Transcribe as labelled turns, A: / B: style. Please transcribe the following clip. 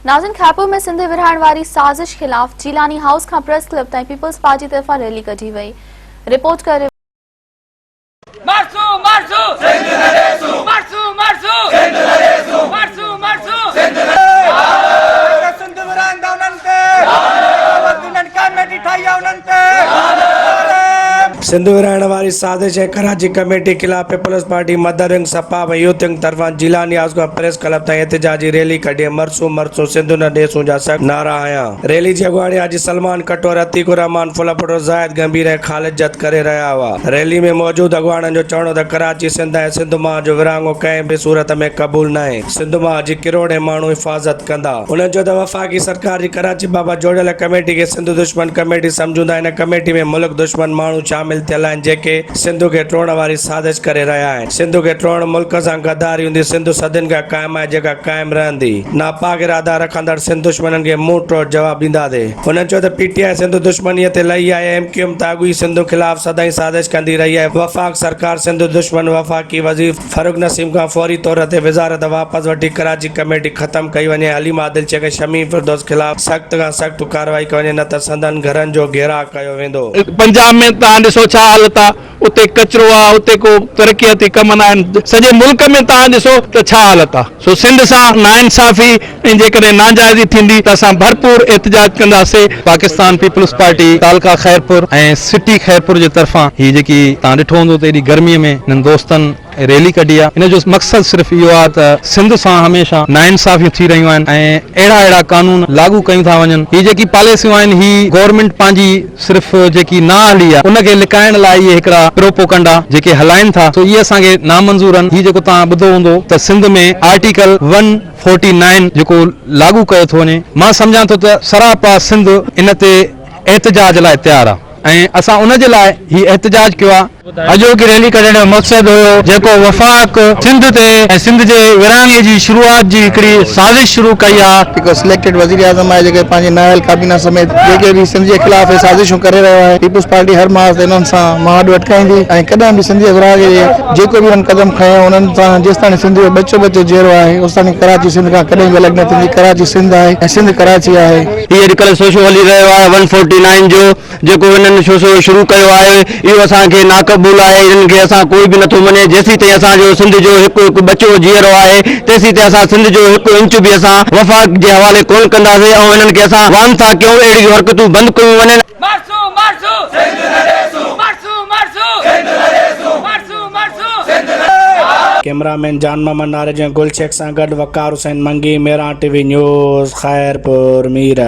A: नाज़रीन, खैरपुर में सिंध विरहाइण वारी साज़िश खिलाफ जीलानी हाउस का प्रेस क्लब ताईं पीपल्स पार्टी तरफा रैली कढी वई। रिपोर्ट करे
B: सिंध विरहाइण वारी साजिश ऐं कराची कमेटी खिलाफ पीपल्स पार्टी मदर विंग सपा व यूथ विंग तरफा जीलानी हाउस खां प्रेस क्लब ताईं एहतिजाजी रैली कढी। मरसू मरसू सिंध न ॾेसूं जा सख़्त नारा हया। रैली जी अॻुवाणी हाजी सलमान कटोर, अतीकुर रहमान, फुलपुर ज़ाहिद गंभीर ऐं ख़ालिद जत करे रहिया हुआ। रैली में मौजूद अॻुवाणनि जो चवणो त कराची सिंध ऐं सिंध मां जो विरहाङो कंहिं बि सूरत में क़बूल न आहे। सिंध मां जी किरोड़े माण्हू हिफ़ाज़त कंदा। उन्हनि चयो त वफ़ाक़ी सरकार जी कराची बाबति जोड़ियल कमेटी खे सिंध दुश्मन कमेटी सम्झूंदा। इन कमेटी में मुल्क दुश्मन माण्हू शामिल थियल आहिनि जेके सिंध खे टोड़ण वारी साजिश करे रहिया आहिनि। सिंध खे टोड़ण मुल्क सां गद्दारी हूंदी। सिंध सदियुनि खां क़ाइमु आहे जेका क़ाइमु रहंदी। नापाक इरादा रखंदड़ सिंध दुश्मननि खे मुंहुं टोड़ जवाब ॾींदासीं। हुननि चयो त पीटीआई सिंध दुश्मनीअ ते लही आहे। एमक्यूएम तागुई सिंध खिलाफ़ सदाईं साजिश कंदी रही आहे। वफ़ाक़ सरकार सिंध दुश्मन वफ़ाक़ी वज़ीर फरूक नसीम खां फौरी तौर ते वज़ारत वापसि वठी कराची कमेटी ख़तमु कई वञे। हलीम आदिल चए शमी फिरदौस खिलाफ़ सख़्त खां सख़्त कार्रवाई कई वञे, न त संदन घरनि जो घेराव कयो वेंदो।
C: पंजाब में तव्हां ॾिसो छा हालत आहे, उते कचरो आहे, उते को तरक़ियती कम न आहिनि। सॼे मुल्क में तव्हां ॾिसो त छा हालत आहे। सो सिंध सां नाइंसाफ़ी ऐं जेकॾहिं नाजाइज़ी थींदी त असां भरपूर एहतिजाज कंदासीं। पाकिस्तान पीपल्स पार्टी तालका खैरपुर ऐं सिटी खैरपुर जे तरफ़ां हीअ जेकी तव्हां ॾिठो हूंदो त एॾी गर्मीअ में हिननि दोस्तनि रैली कढी आहे। इन जो मक़सदु सिर्फ़ु इहो आहे त सिंध सां हमेशह नाइंसाफ़ियूं थी रहियूं आहिनि ऐं अहिड़ा कानून लागू कयूं था वञनि। हीअ जेकी पॉलिसियूं आहिनि ही गवर्नमेंट पंहिंजी सिर्फ़ु जेकी ना हली आहे उनखे लिकाइण लाइ इहे हिकिड़ा प्रोपोगंडा जेके हलाइनि था, तो इहे असांखे नामंज़ूर आहिनि। हीअ जेको तव्हां ॿुधो हूंदो त सिंध में आर्टिकल 149 जेको लागू कयो थो वञे। मां सम्झां थो त सरापा सिंध इन ते एहतिजाज लाइ तयारु आहे ऐं असां उन जे लाइ ही एहतिजाज कयो आहे। अॼोकी रैली कढण जो मक़सदु हुयो जेको वफ़ाक़ सिंध ते ऐं सिंध जे विरहाङे जी शुरूआत जी हिकिड़ी साज़िश शुरू कई आहे। जेको सिलेक्टेड वज़ीर आज़म आहे जेके पंहिंजे नायल काबीना समेत जेके बि सिंध जे ख़िलाफ़ साज़िशूं करे रहियो आहे, पीपल्स पार्टी हर मास इन्हनि सां महाड अटकाईंदी ऐं कॾहिं बि सिंध जे विरहाङे जेको बि हुननि क़दम खयो उन्हनि सां जेसिताईं सिंध जो बचो जहिड़ो आहे उसिताईं कराची सिंध खां कॾहिं बि अलॻि न थींदी। कराची सिंध आहे ऐं सिंध कराची आहे।
D: हीअ अॼुकल्ह सोशो हली रहियो आहे 149 जो जेको हिननि सोशो शुरू कयो आहे, इहो असांखे नाक़बूल आहे। इन्हनि खे असां कोई बि नथो मञे। जेसीं ताईं असांजो सिंध जो हिकु बचो जीअरो आहे तेसीं ताईं असां सिंध जो हिकु इंच बि असां वफ़ाक़ जे हवाले कोन कंदासीं ऐं हिननि खे असां वान था कयूं अहिड़ियूं हरकतूं बंदि कयूं वञनि।
B: कैमरामैन जान मोहम्मद नारे गुलशेख सां गॾु वकार हुसैन मंगी, मेरा टीवी न्यूज़, खैरपुर मीर।